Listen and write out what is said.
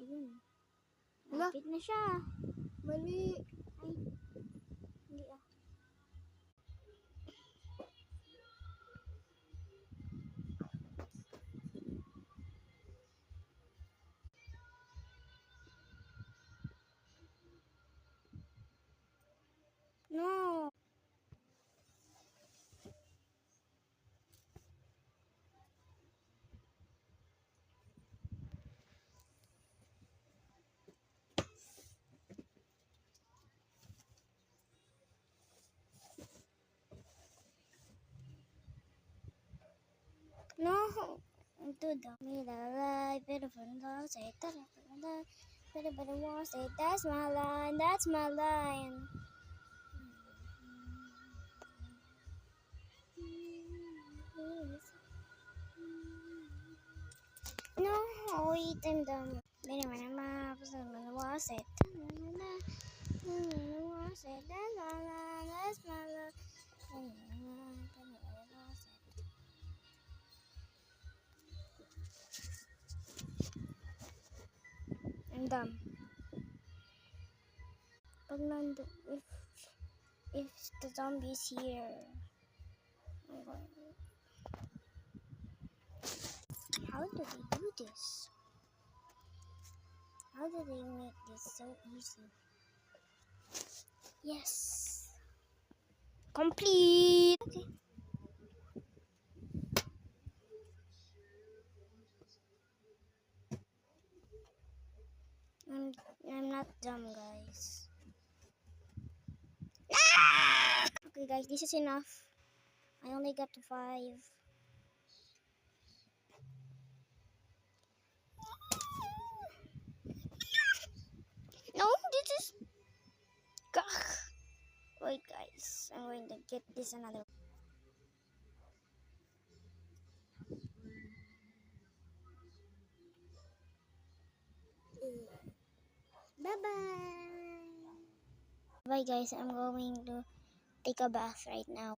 Ayun. Wala. Malapit na siya. Mali. Ay. Hindi ah. No. No. Ito daw. Milalay. Pero daw say pero won't say that's my line. That's my line. No, wait, I'm done. Pero was it. That's my love. I'm done. Pag nando, if the zombie's here, I'm going. How do they do this? How do they make this so easy? Yes. Complete. Okay. I'm not dumb, guys. Okay, guys, this is enough. I only got to 5. No, this is. Gah. Wait, guys, I'm going to get this another. Bye-bye. Bye, guys. I'm going to take a bath right now.